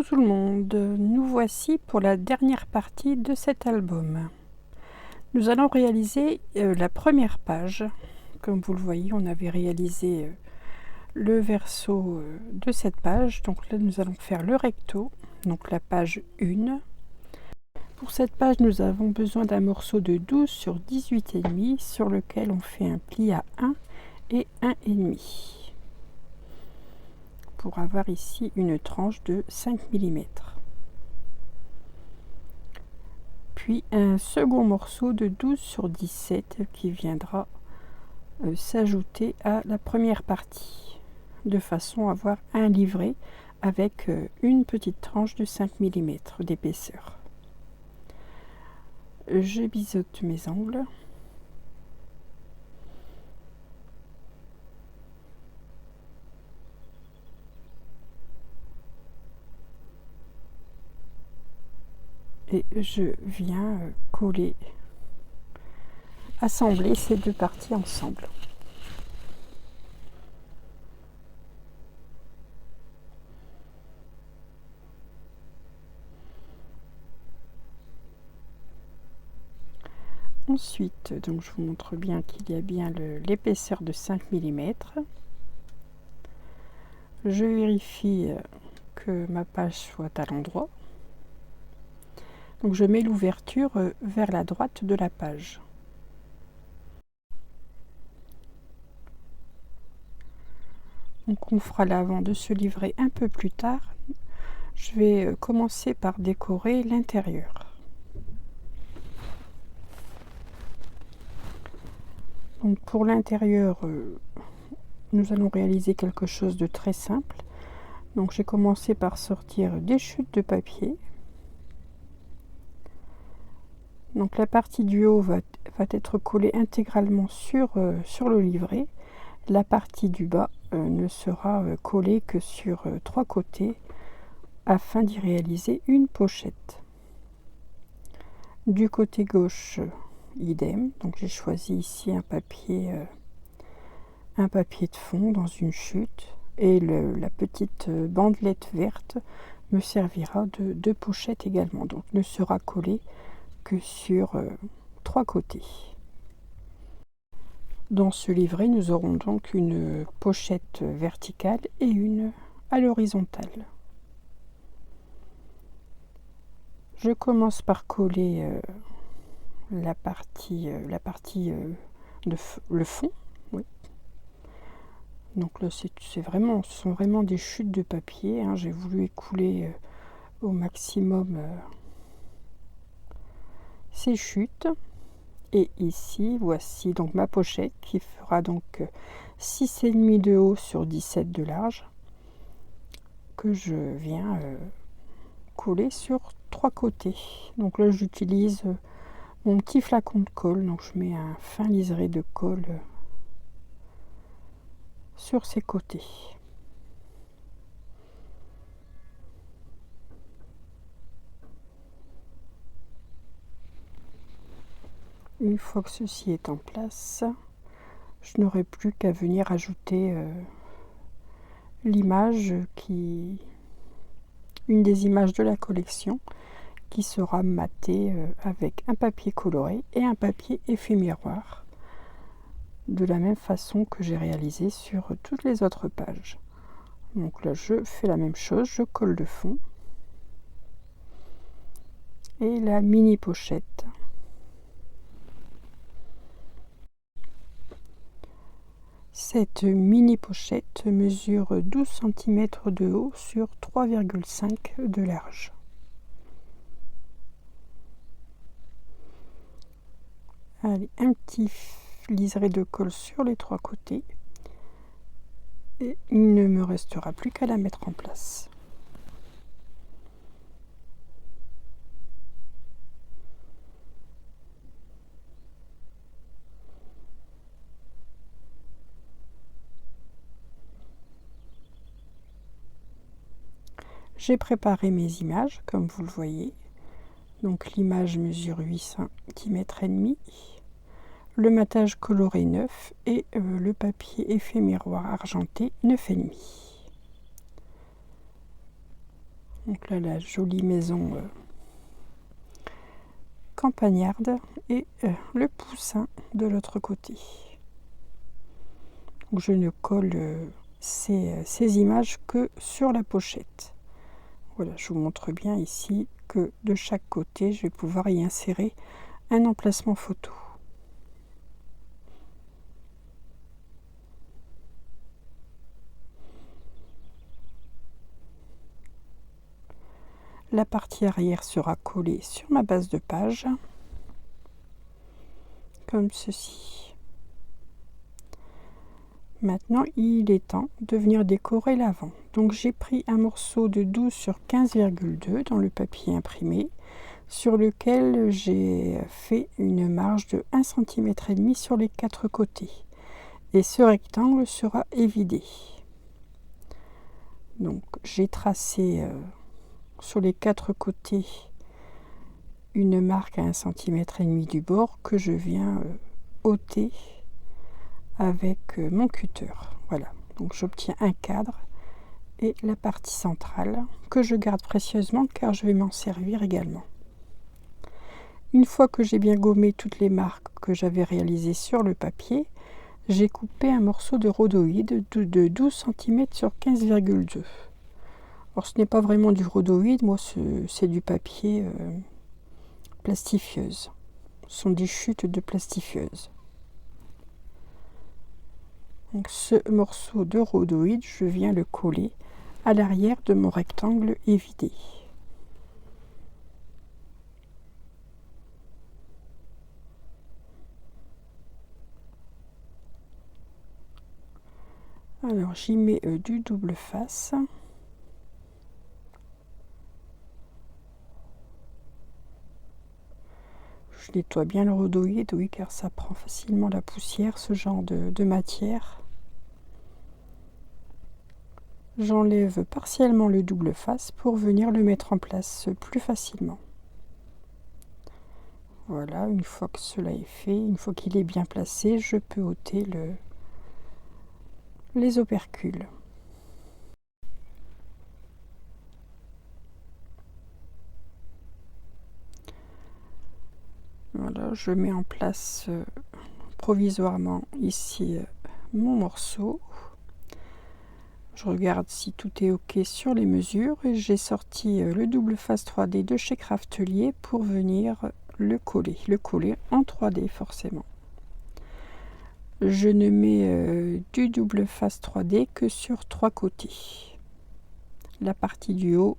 Coucou tout le monde, nous voici pour la dernière partie de cet album. Nous allons réaliser la première page. Comme vous le voyez, on avait réalisé le verso de cette page. Donc là, nous allons faire le recto, donc la page 1. Pour cette page, nous avons besoin d'un morceau de 12 sur 18,5 sur lequel on fait un pli à 1 et 1,5. Pour avoir ici une tranche de 5 mm. Puis un second morceau de 12 sur 17 qui viendra s'ajouter à la première partie, de façon à avoir un livret avec une petite tranche de 5 mm d'épaisseur. Je biseaute mes angles. Et je viens coller, assembler ces deux parties ensemble. Ensuite, donc je vous montre bien qu'il y a bien l'épaisseur de 5 mm. Je vérifie que ma page soit à l'endroit. Donc je mets l'ouverture vers la droite de la page. Donc on fera l'avant de ce livret un peu plus tard. Je vais commencer par décorer l'intérieur. Donc pour l'intérieur, nous allons réaliser quelque chose de très simple. Donc j'ai commencé par sortir des chutes de papier. Donc la partie du haut va être collée intégralement sur le livret. La partie du bas ne sera collée que sur 3 côtés afin d'y réaliser une pochette. Du côté gauche, idem. Donc j'ai choisi ici un papier de fond dans une chute et la petite bandelette verte me servira de pochette également. Donc ne sera collée que sur 3 côtés. Dans ce livret, nous aurons donc une pochette verticale et une à l'horizontale. Je commence par coller la partie le fond. Oui. Donc là, ce sont vraiment des chutes de papier. Hein. J'ai voulu écouler au maximum ces chutes. Et ici, voici donc ma pochette qui fera donc 6,5 de haut sur 17 de large, que je viens coller sur 3 côtés. Donc là, j'utilise mon petit flacon de colle. Donc je mets un fin liseré de colle sur ces côtés. Une fois que ceci est en place, je n'aurai plus qu'à venir ajouter l'image une des images de la collection qui sera matée avec un papier coloré et un papier effet miroir, de la même façon que j'ai réalisé sur toutes les autres pages. Donc là, je fais la même chose, je colle le fond et la mini pochette. Cette mini pochette mesure 12 cm de haut sur 3,5 de large. Allez, un petit liseré de colle sur les 3 côtés. Et il ne me restera plus qu'à la mettre en place. J'ai préparé mes images, comme vous le voyez. Donc l'image mesure 8 cm et demi. Le matage coloré 9 et le papier effet miroir argenté 9,5. Donc là, la jolie maison campagnarde et le poussin de l'autre côté. Donc je ne colle ces images que sur la pochette. Voilà, je vous montre bien ici que de chaque côté, je vais pouvoir y insérer un emplacement photo. La partie arrière sera collée sur ma base de page, comme ceci. Maintenant, il est temps de venir décorer l'avant. Donc j'ai pris un morceau de 12 sur 15,2 dans le papier imprimé, sur lequel j'ai fait une marge de 1,5 cm sur les 4 côtés. Et ce rectangle sera évidé. Donc j'ai tracé sur les 4 côtés une marque à 1,5 cm du bord que je viens ôter avec mon cutter. Voilà, donc j'obtiens un cadre et la partie centrale que je garde précieusement car je vais m'en servir également. Une fois que j'ai bien gommé toutes les marques que j'avais réalisées sur le papier, j'ai coupé un morceau de rhodoïde de 12 cm sur 15,2. Alors ce n'est pas vraiment du rhodoïde, moi c'est du papier plastifieuse. Ce sont des chutes de plastifieuse. Donc ce morceau de rhodoïde, je viens le coller à l'arrière de mon rectangle évidé. Alors j'y mets du double face. Je nettoie bien le rhodoïde, oui, car ça prend facilement la poussière, ce genre de matière. J'enlève partiellement le double face pour venir le mettre en place plus facilement. Voilà, une fois que cela est fait, une fois qu'il est bien placé, je peux ôter les opercules. Voilà, je mets en place provisoirement ici mon morceau. Je regarde si tout est ok sur les mesures et j'ai sorti le double face 3D de chez Craftelier pour venir le coller en 3D forcément. Je ne mets du double face 3D que sur 3 côtés. La partie du haut,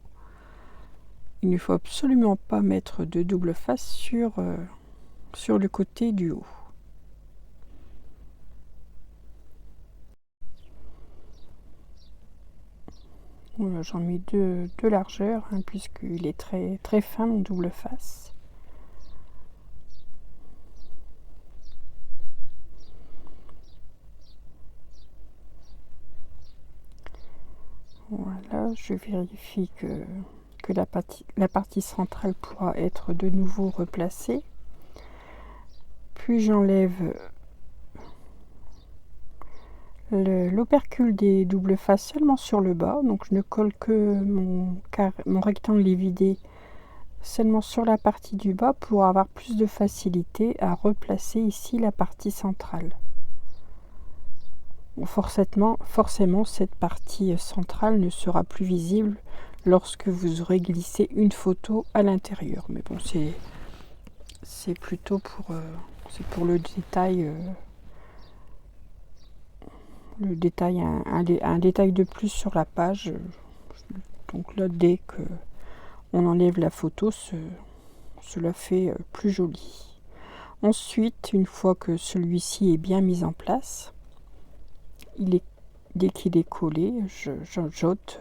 il ne faut absolument pas mettre de double face sur le côté du haut. Voilà, j'en mets deux largeurs hein, puisqu'il est très, très fin mon double face. Voilà, je vérifie que la partie centrale pourra être de nouveau replacée. Puis j'enlève l'opercule des doubles faces seulement sur le bas. Donc je ne colle que mon rectangle évidé seulement sur la partie du bas pour avoir plus de facilité à replacer ici la partie centrale. Bon, forcément, cette partie centrale ne sera plus visible lorsque vous aurez glissé une photo à l'intérieur. Mais bon, c'est plutôt pour le détail, un détail de plus sur la page. Donc là, dès que on enlève la photo, cela fait plus joli. Ensuite, une fois que celui-ci est bien mis en place, dès qu'il est collé, j'ôte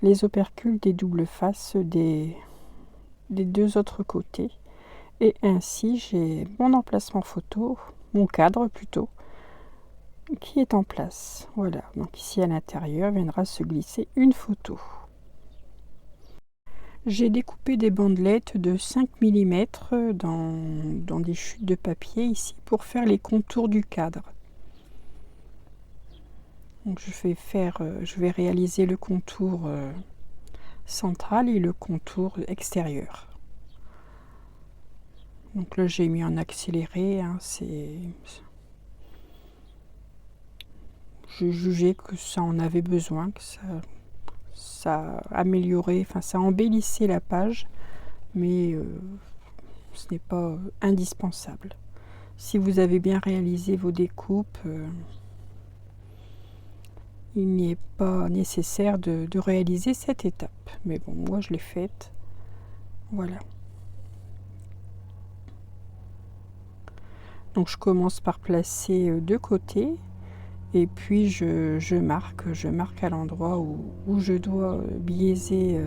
les opercules des doubles faces des 2 autres côtés. Et ainsi, j'ai mon emplacement photo, mon cadre plutôt, qui est en place. Voilà, donc ici à l'intérieur viendra se glisser une photo. J'ai découpé des bandelettes de 5 mm dans des chutes de papier ici pour faire les contours du cadre. Donc je vais réaliser le contour central et le contour extérieur. Donc là j'ai mis en accéléré, hein, je jugeais que ça en avait besoin, que ça améliorait, enfin ça embellissait la page, mais ce n'est pas indispensable. Si vous avez bien réalisé vos découpes, il n'est pas nécessaire de réaliser cette étape. Mais bon, moi je l'ai faite. Voilà. Donc je commence par placer deux côtés et puis je marque à l'endroit où je dois biaiser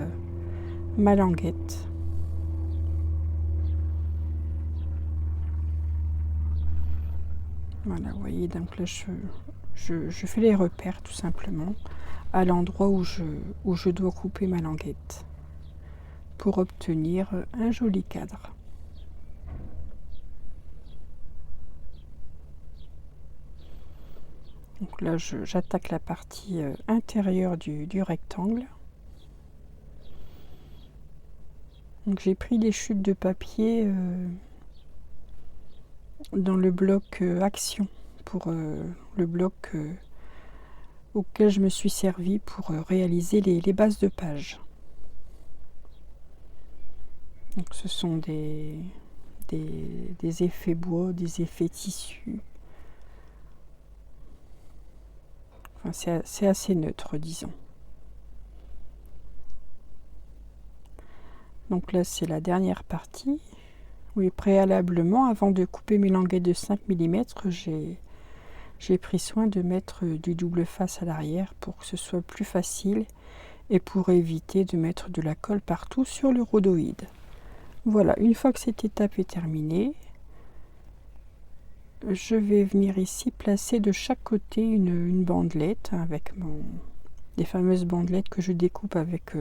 ma languette. Voilà, vous voyez, donc là je fais les repères tout simplement à l'endroit où je dois couper ma languette pour obtenir un joli cadre. Donc là j'attaque la partie intérieure du rectangle. Donc j'ai pris des chutes de papier dans le bloc action pour le bloc auquel je me suis servi pour réaliser les bases de page. Donc ce sont des effets bois, des effets tissu. Enfin, c'est assez neutre, disons. Donc là, c'est la dernière partie. Oui, préalablement, avant de couper mes languettes de 5 mm, j'ai pris soin de mettre du double face à l'arrière pour que ce soit plus facile et pour éviter de mettre de la colle partout sur le rhodoïde. Voilà, une fois que cette étape est terminée, je vais venir ici placer de chaque côté une bandelette avec les fameuses bandelettes que je découpe avec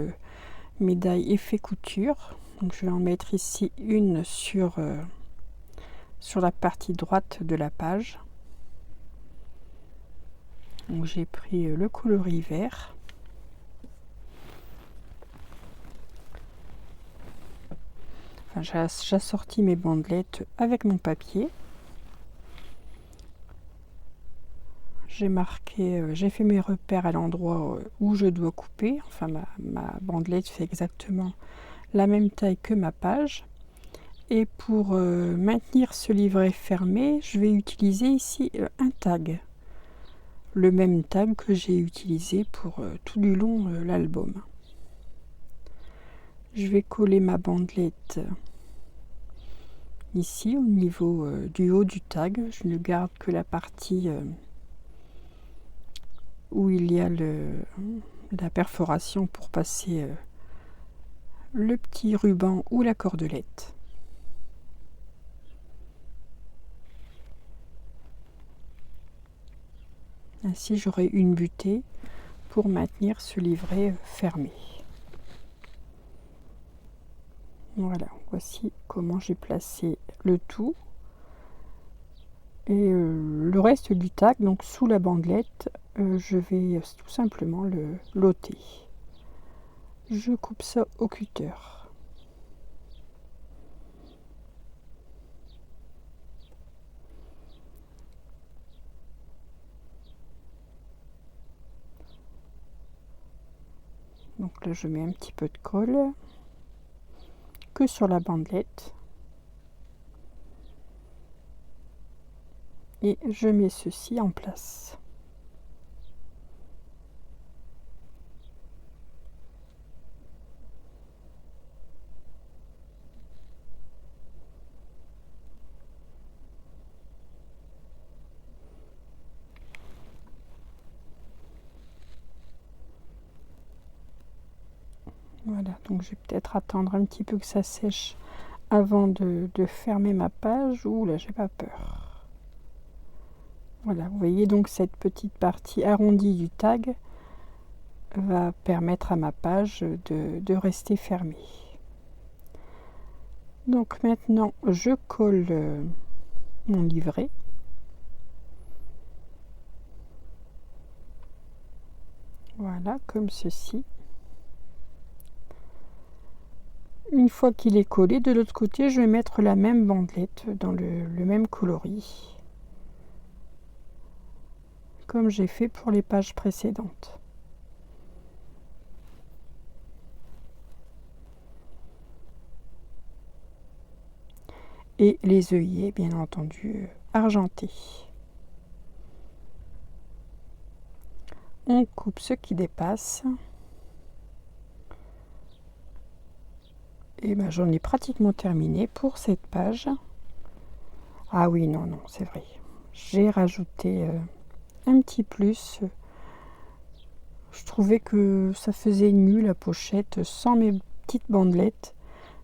mes die effet couture. Donc je vais en mettre ici une sur la partie droite de la page. Donc j'ai pris le coloris vert. Enfin, j'assortis mes bandelettes avec mon papier. J'ai fait mes repères à l'endroit où je dois couper. Enfin, ma bandelette fait exactement la même taille que ma page. Et pour maintenir ce livret fermé, je vais utiliser ici un tag. Le même tag que j'ai utilisé pour tout du long l'album. Je vais coller ma bandelette ici au niveau du haut du tag. Je ne garde que la partie où il y a la perforation pour passer le petit ruban ou la cordelette. Ainsi j'aurai une butée pour maintenir ce livret fermé. Voilà, voici comment j'ai placé le tout. Et le reste du tag, donc sous la bandelette, je vais tout simplement le loter. Je coupe ça au cutter. Donc là, je mets un petit peu de colle que sur la bandelette. Et je mets ceci en place. Voilà, donc je vais peut-être attendre un petit peu que ça sèche avant de fermer ma page. Ouh là, j'ai pas peur. Voilà, vous voyez donc cette petite partie arrondie du tag va permettre à ma page de rester fermée. Donc maintenant, je colle mon livret. Voilà, comme ceci. Une fois qu'il est collé, de l'autre côté, je vais mettre la même bandelette dans le même coloris, comme j'ai fait pour les pages précédentes. Et les œillets, bien entendu, argentés. On coupe ce qui dépasse. Et ben, j'en ai pratiquement terminé pour cette page. Ah oui, non, c'est vrai. J'ai rajouté un petit plus. Je trouvais que ça faisait nu la pochette sans mes petites bandelettes.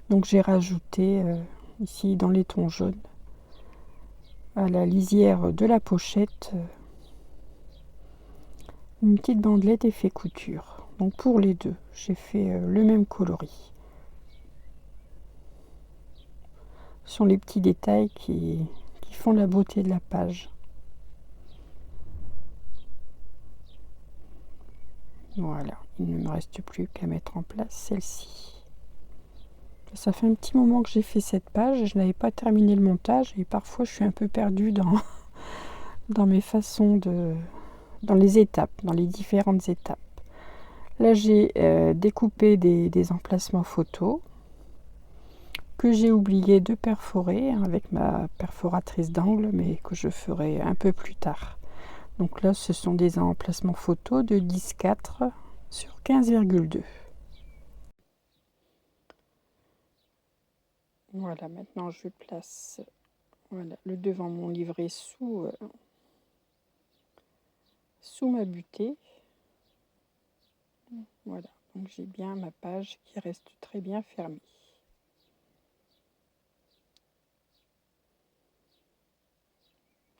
Donc j'ai rajouté ici dans les tons jaunes, à la lisière de la pochette, une petite bandelette effet couture. Donc pour les deux, j'ai fait le même coloris. Ce sont les petits détails qui font la beauté de la page. Voilà, il ne me reste plus qu'à mettre en place celle-ci. Ça fait un petit moment que j'ai fait cette page, je n'avais pas terminé le montage et parfois je suis un peu perdue dans mes façons dans les étapes, dans les différentes étapes. Là j'ai découpé des emplacements photos que j'ai oublié de perforer avec ma perforatrice d'angle, mais que je ferai un peu plus tard. Donc là ce sont des emplacements photos de 10,4 sur 15,2. Voilà, maintenant je place le devant mon livret sous ma butée. Voilà, donc j'ai bien ma page qui reste très bien fermée.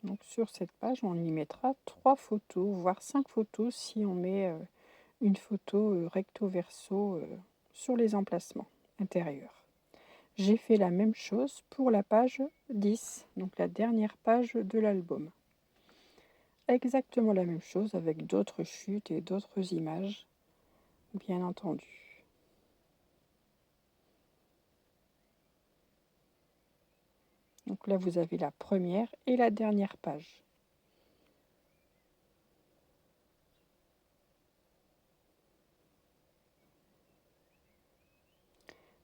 Donc sur cette page, on y mettra 3 photos, voire 5 photos si on met une photo recto verso sur les emplacements intérieurs. J'ai fait la même chose pour la page 10, donc la dernière page de l'album. Exactement la même chose avec d'autres chutes et d'autres images, bien entendu. Donc là, vous avez la première et la dernière page.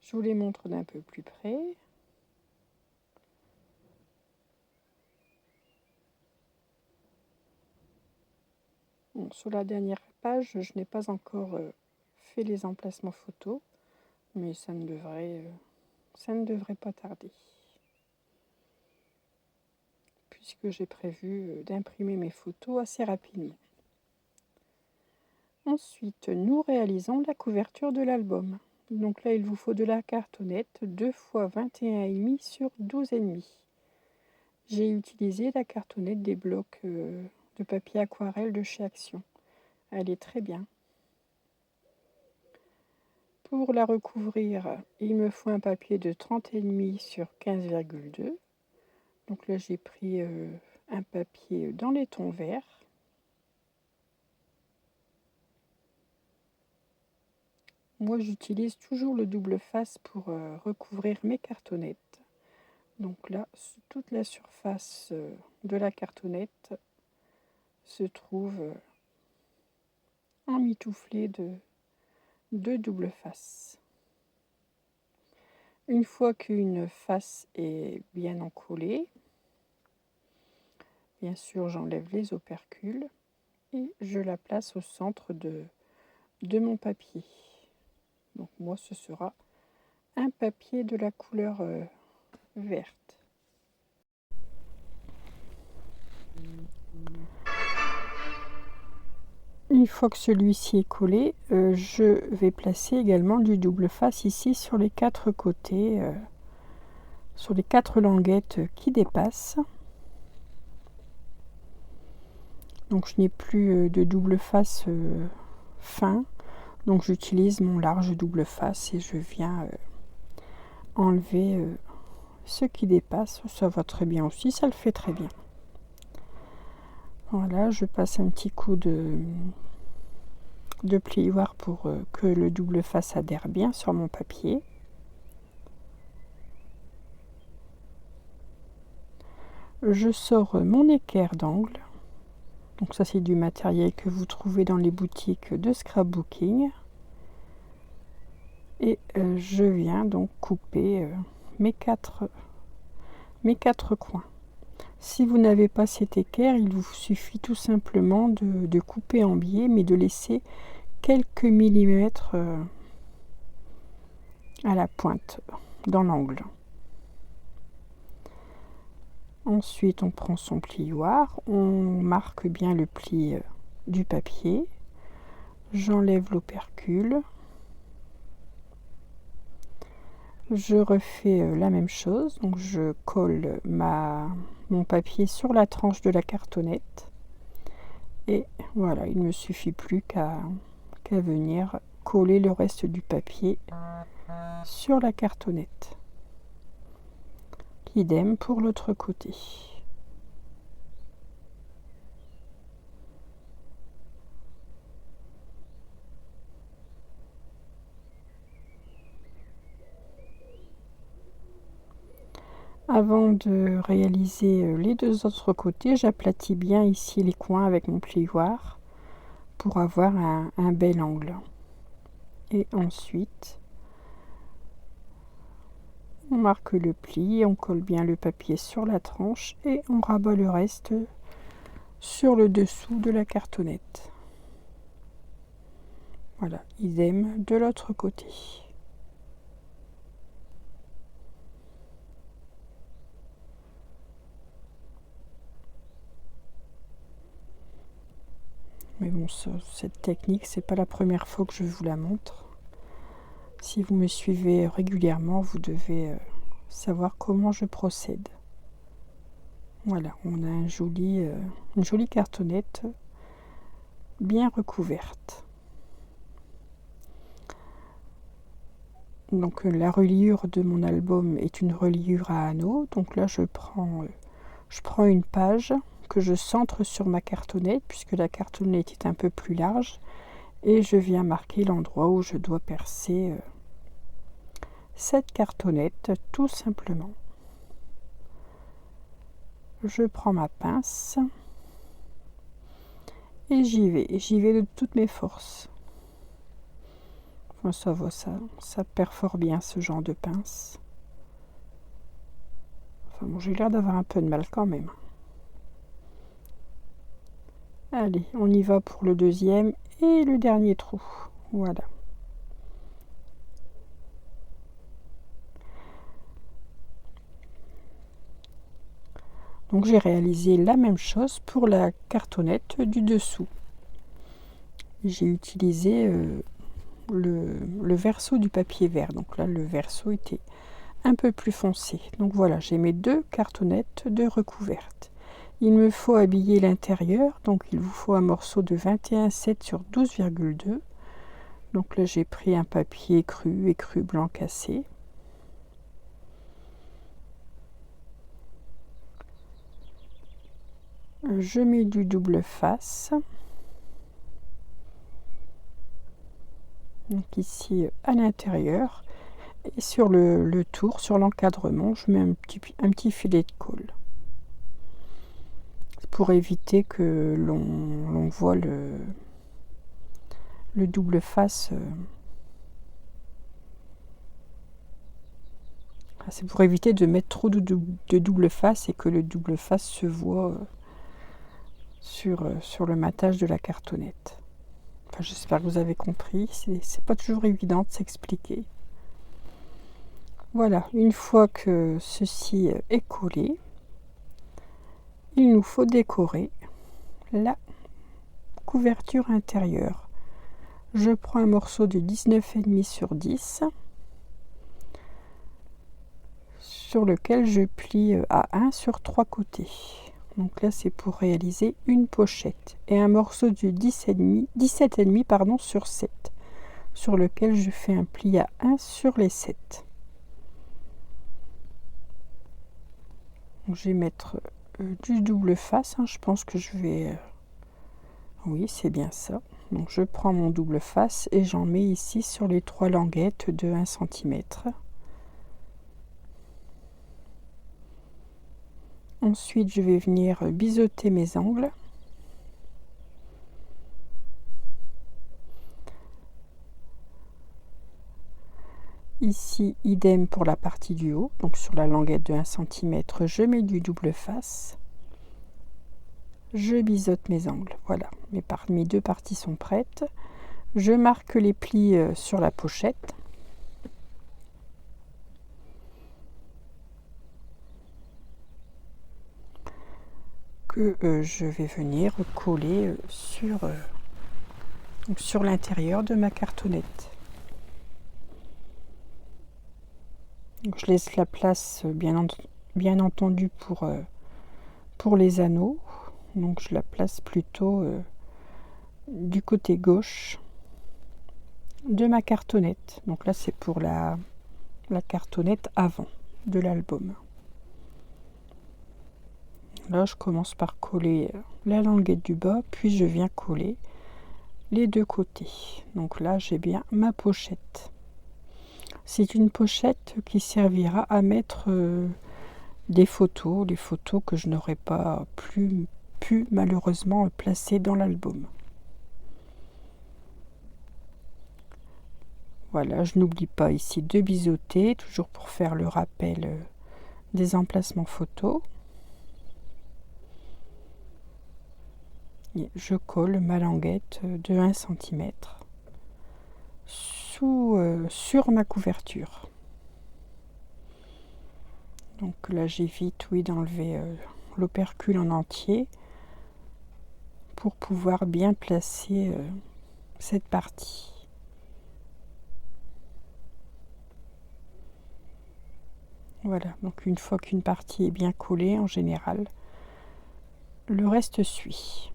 Je vous les montre d'un peu plus près. Bon, sur la dernière page, je n'ai pas encore fait les emplacements photos, mais ça ne devrait pas tarder, puisque j'ai prévu d'imprimer mes photos assez rapidement. Ensuite, nous réalisons la couverture de l'album. Donc là, il vous faut de la cartonnette 2 x 21,5 sur 12,5. J'ai utilisé la cartonnette des blocs de papier aquarelle de chez Action. Elle est très bien. Pour la recouvrir, il me faut un papier de 30,5 sur 15,2. Donc là, j'ai pris un papier dans les tons verts. Moi, j'utilise toujours le double face pour recouvrir mes cartonnettes. Donc là, toute la surface de la cartonnette se trouve emmitouflée de double face. Une fois qu'une face est bien encollée, bien sûr, j'enlève les opercules et je la place au centre de mon papier. Donc moi, ce sera un papier de la couleur verte. Une fois que celui-ci est collé, je vais placer également du double face ici sur les 4 côtés, sur les 4 languettes qui dépassent. Donc je n'ai plus de double face fin, donc j'utilise mon large double face et je viens enlever ce qui dépasse. Ça va très bien aussi, ça le fait très bien. Voilà, je passe un petit coup de plioir pour que le double face adhère bien sur mon papier. Je sors mon équerre d'angle. Donc ça c'est du matériel que vous trouvez dans les boutiques de scrapbooking. Et je viens donc couper mes quatre coins. Si vous n'avez pas cet équerre, il vous suffit tout simplement de couper en biais, mais de laisser quelques millimètres à la pointe dans l'angle. Ensuite, on prend son plioir, on marque bien le pli du papier. J'enlève l'opercule. Je refais la même chose, donc je colle mon papier sur la tranche de la cartonnette. Et voilà, il ne me suffit plus qu'à venir coller le reste du papier sur la cartonnette. Idem pour l'autre côté. Avant de réaliser les deux autres côtés, j'aplatis bien ici les coins avec mon plioir pour avoir un bel angle. Et ensuite, on marque le pli, on colle bien le papier sur la tranche et on rabat le reste sur le dessous de la cartonnette. Voilà, idem de l'autre côté. Mais bon, cette technique, c'est pas la première fois que je vous la montre. Si vous me suivez régulièrement, vous devez savoir comment je procède. Voilà, on a une jolie cartonnette bien recouverte. Donc la reliure de mon album est une reliure à anneaux. Donc là, je prends une page que je centre sur ma cartonnette, puisque la cartonnette est un peu plus large, et je viens marquer l'endroit où je dois percer cette cartonnette, tout simplement. Je prends ma pince et j'y vais de toutes mes forces. Enfin, ça va, ça perfore bien ce genre de pince. Enfin bon, j'ai l'air d'avoir un peu de mal quand même. Allez, on y va pour le deuxième et le dernier trou. Voilà. Donc j'ai réalisé la même chose pour la cartonnette du dessous. J'ai utilisé le verso du papier vert. Donc là, le verso était un peu plus foncé. Donc voilà, j'ai mes deux cartonnettes de recouverte. Il me faut habiller l'intérieur. Donc il vous faut un morceau de 21,7 sur 12,2. Donc là, j'ai pris un papier écru blanc cassé. Je mets du double face. Donc ici à l'intérieur. Et sur le tour, sur l'encadrement, je mets un petit filet de colle. Pour éviter que l'on voit le double face. C'est pour éviter de mettre trop de double face et que le double face se voit sur le matage de la cartonnette. Enfin, j'espère que vous avez compris. C'est pas toujours évident de s'expliquer. Voilà, une fois que ceci est collé, il nous faut décorer la couverture intérieure. Je prends un morceau de 19,5 sur 10 sur lequel je plie à 1 sur 3 côtés. Donc là, c'est pour réaliser une pochette. Et un morceau de 17,5 sur 7 sur lequel je fais un pli à 1 sur les 7. Donc, je vais mettre du double face. Je pense que je vais... oui, c'est bien ça. Donc je prends mon double face et j'en mets ici sur les 3 languettes de 1 cm. Ensuite, je vais venir biseauter mes angles. Ici, idem pour la partie du haut. Donc sur la languette de 1 cm, je mets du double face. Je biseaute mes angles. Voilà, mes deux parties sont prêtes. Je marque les plis sur la pochette. Que je vais venir coller sur l'intérieur de ma cartonnette. Donc, je laisse la place bien entendu pour les anneaux. Donc je la place plutôt du côté gauche de ma cartonnette. Donc là c'est pour la cartonnette avant de l'album. Là je commence par coller la languette du bas, puis je viens coller les deux côtés. Donc là j'ai bien ma pochette. C'est une pochette qui servira à mettre des photos, les photos que je n'aurais pas pu malheureusement placer dans l'album. Voilà, je n'oublie pas ici de biseauter, toujours pour faire le rappel des emplacements photos. Et je colle ma languette de 1 cm sur ma couverture. Donc là j'évite d'enlever l'opercule en entier pour pouvoir bien placer cette partie. Voilà, donc une fois qu'une partie est bien collée, en général, le reste suit.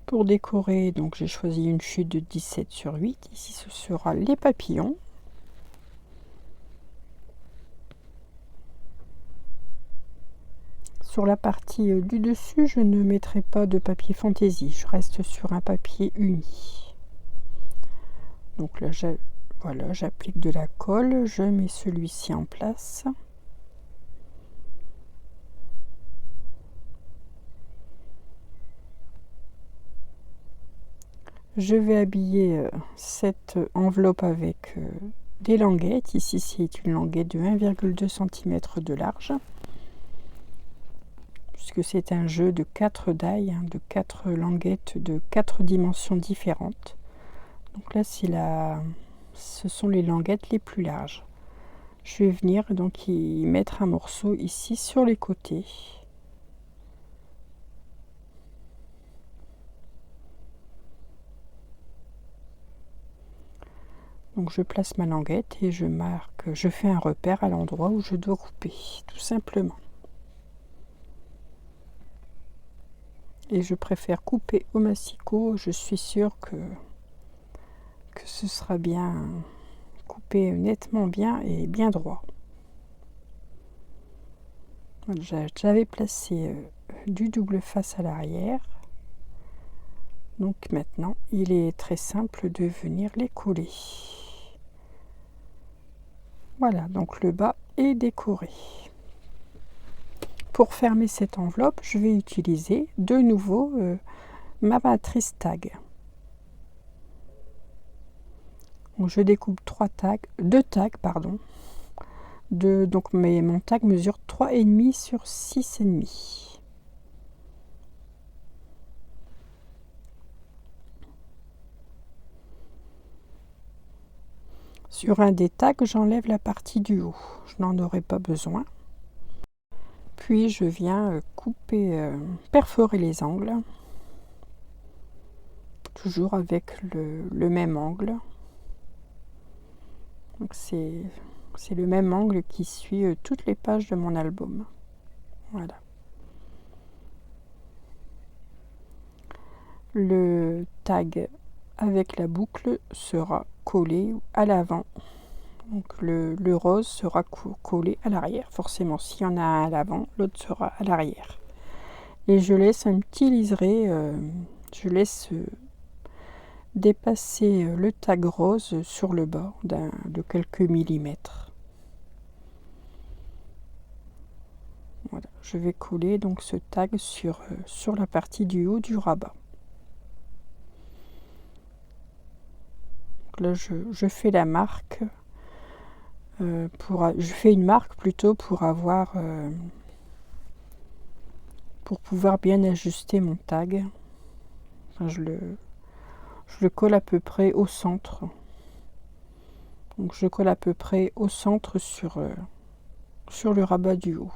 Pour décorer, donc j'ai choisi une chute de 17/8. Ici, ce sera les papillons. Sur la partie du dessus, je ne mettrai pas de papier fantaisie. Je reste sur un papier uni. Donc là, voilà, j'applique de la colle. Je mets celui-ci en place. Je vais habiller cette enveloppe avec des languettes. Ici, c'est une languette de 1,2 cm de large. Puisque c'est un jeu de 4 die, de 4 languettes de 4 dimensions différentes. Donc là, ce sont les languettes les plus larges. Je vais venir donc y mettre un morceau ici sur les côtés. Donc je place ma languette et je fais un repère à l'endroit où je dois couper, tout simplement. Et je préfère couper au massicot, je suis sûre que ce sera bien coupé nettement bien et bien droit. J'avais placé du double face à l'arrière. Donc maintenant, il est très simple de venir les coller. Voilà, donc le bas est décoré. Pour fermer cette enveloppe, je vais utiliser de nouveau ma matrice tag. Donc je découpe deux tags. Donc mon tag mesure 3,5 sur 6,5. Sur un des tags, j'enlève la partie du haut. Je n'en aurai pas besoin. Puis je viens perforer les angles. Toujours avec le même angle. Donc c'est le même angle qui suit toutes les pages de mon album. Voilà. Le tag avec la boucle sera collé à l'avant. Donc le rose sera collé à l'arrière. Forcément, s'il y en a un à l'avant, l'autre sera à l'arrière. Et je laisse un petit liseré je laisse dépasser le tag rose sur le bas de quelques millimètres. Voilà, je vais coller donc ce tag sur la partie du haut du rabat. Donc là, je fais la marque, je fais une marque plutôt pour pouvoir bien ajuster mon tag. Enfin, je le colle à peu près au centre. Donc je colle à peu près au centre sur le rabat du haut.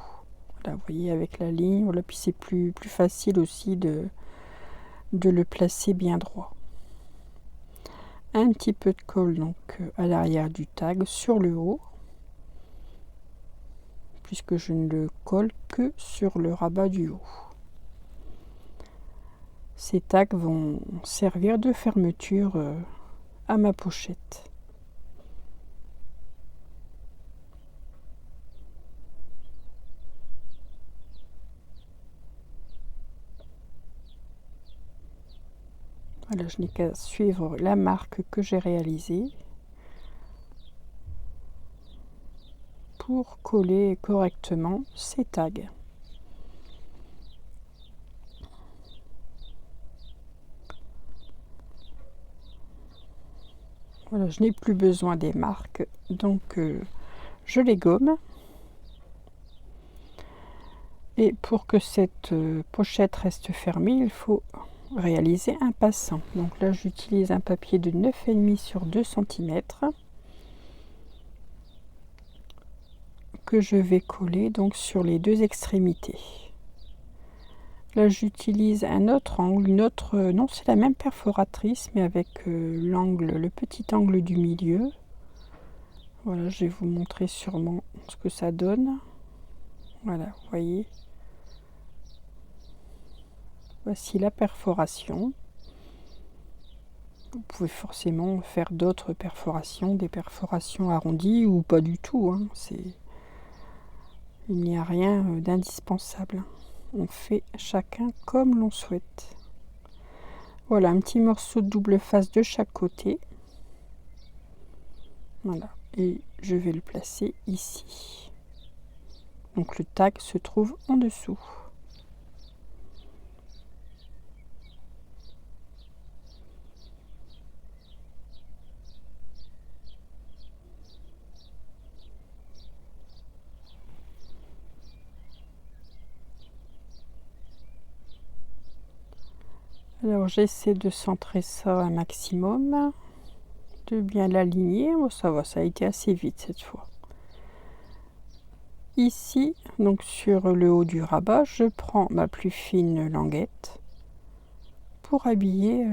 Voilà, vous voyez avec la ligne, voilà, puis c'est plus facile aussi de le placer bien droit. Un petit peu de colle donc à l'arrière du tag sur le haut, puisque je ne le colle que sur le rabat du haut. Ces tags vont servir de fermeture à ma pochette. Voilà, je n'ai qu'à suivre la marque que j'ai réalisée pour coller correctement ces tags. Voilà, je n'ai plus besoin des marques, donc je les gomme. Et pour que cette pochette reste fermée, il faut réaliser un passant. Donc là, j'utilise un papier de 9,5 sur 2 cm que je vais coller donc sur les deux extrémités. Là, j'utilise un autre angle, non, c'est la même perforatrice, mais avec le petit angle du milieu. Voilà, je vais vous montrer sûrement ce que ça donne. Voilà, vous voyez. Voici la perforation. Vous pouvez forcément faire d'autres perforations, des perforations arrondies ou pas du tout, hein. Il n'y a rien d'indispensable. On fait chacun comme l'on souhaite. Voilà, un petit morceau de double face de chaque côté. Voilà, et je vais le placer ici. Donc le tag se trouve en dessous. Alors j'essaie de centrer ça un maximum, de bien l'aligner. Oh, ça va, ça a été assez vite cette fois. Ici, donc sur le haut du rabat, je prends ma plus fine languette pour habiller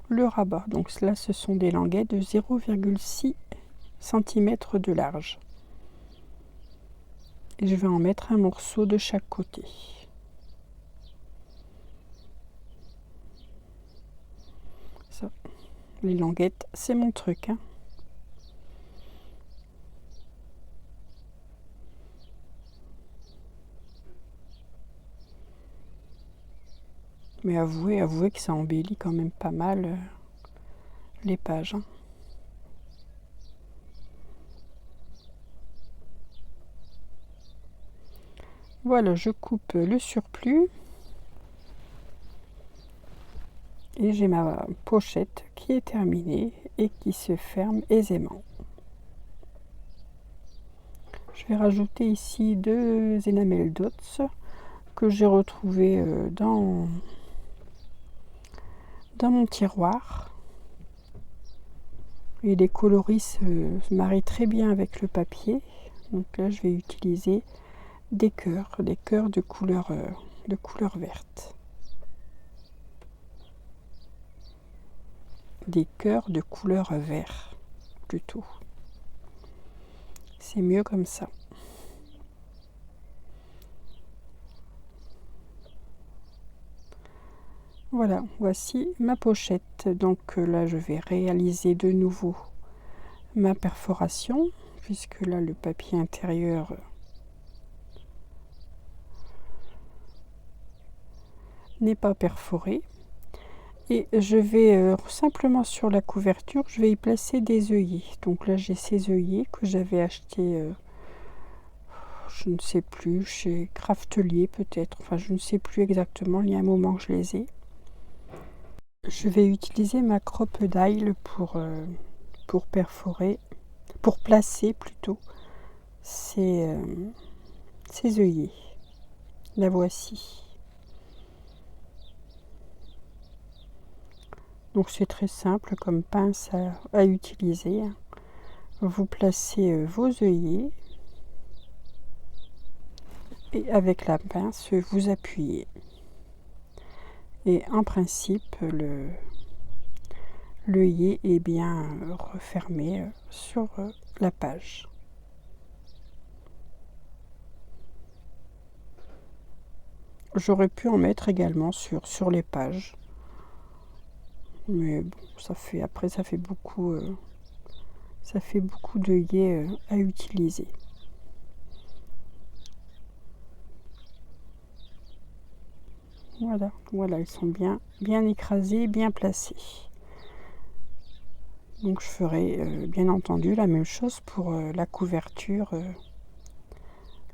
le rabat. Donc là, ce sont des languettes de 0,6 cm de large. Et je vais en mettre un morceau de chaque côté. Ça, les languettes, c'est mon truc, hein. Mais avouez que ça embellit quand même pas mal les pages, hein. Voilà, je coupe le surplus. Et j'ai ma pochette qui est terminée et qui se ferme aisément. Je vais rajouter ici 2 enamel dots que j'ai retrouvés dans mon tiroir. Et les coloris se marient très bien avec le papier. Donc là, je vais utiliser des cœurs de couleur verte. Des cœurs de couleur vert plutôt. C'est mieux comme ça. Voilà, voici ma pochette. Donc là, je vais réaliser de nouveau ma perforation, puisque là, le papier intérieur n'est pas perforé. Et je vais simplement sur la couverture, je vais y placer des œillets. Donc là j'ai ces œillets que j'avais achetés, je ne sais plus, chez Craftelier peut-être. Enfin je ne sais plus exactement, il y a un moment que je les ai. Je vais utiliser ma crocodile pour perforer, pour placer plutôt ces œillets. La voici. Donc c'est très simple comme pince à utiliser. Vous placez vos œillets et avec la pince vous appuyez. Et en principe l'œillet est bien refermé sur la page. J'aurais pu en mettre également sur les pages. Mais bon, ça fait beaucoup d'œillets à utiliser. Voilà, ils sont bien écrasés, bien placés. Donc je ferai bien entendu la même chose pour la couverture,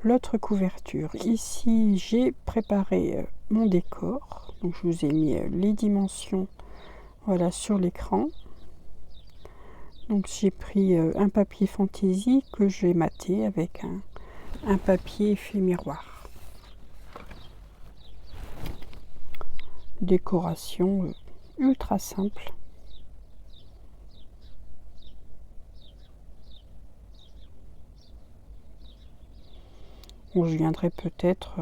l'autre couverture. Ici j'ai préparé mon décor. Donc je vous ai mis les dimensions, voilà, sur l'écran. Donc j'ai pris un papier fantaisie que j'ai maté avec un papier effet miroir. Décoration ultra simple. Bon, je viendrai peut-être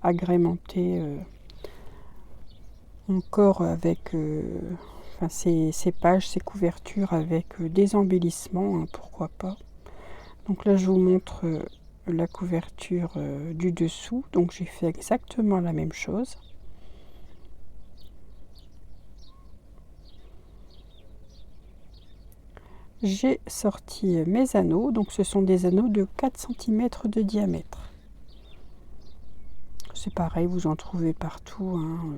agrémenter encore avec ces pages, ces couvertures avec des embellissements, hein, pourquoi pas. Donc là je vous montre la couverture du dessous. Donc j'ai fait exactement la même chose. J'ai sorti mes anneaux, donc ce sont des anneaux de 4 cm de diamètre. C'est pareil, vous en trouvez partout, hein.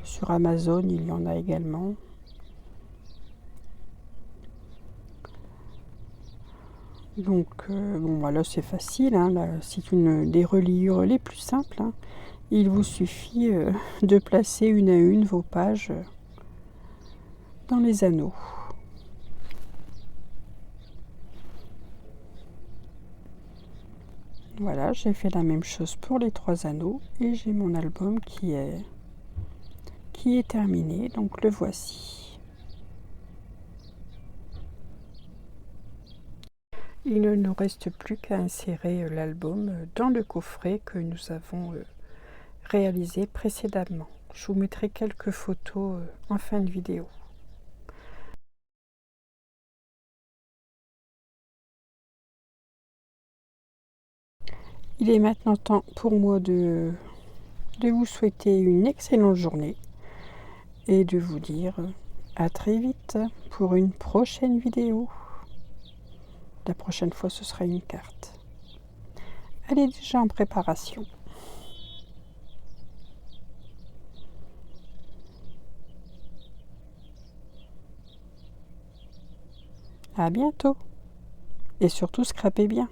Sur Amazon, il y en a également. Donc, bon, voilà, c'est facile, hein, c'est une des reliures les plus simples, hein. Il vous suffit de placer une à une vos pages dans les anneaux. Voilà, j'ai fait la même chose pour les 3 anneaux et j'ai mon album qui est terminé, donc le voici. Il ne nous reste plus qu'à insérer l'album dans le coffret que nous avons réalisé précédemment. Je vous mettrai quelques photos en fin de vidéo. Il est maintenant temps pour moi de vous souhaiter une excellente journée et de vous dire à très vite pour une prochaine vidéo. La prochaine fois, ce sera une carte. Elle est déjà en préparation. À bientôt. Et surtout, scrapez bien.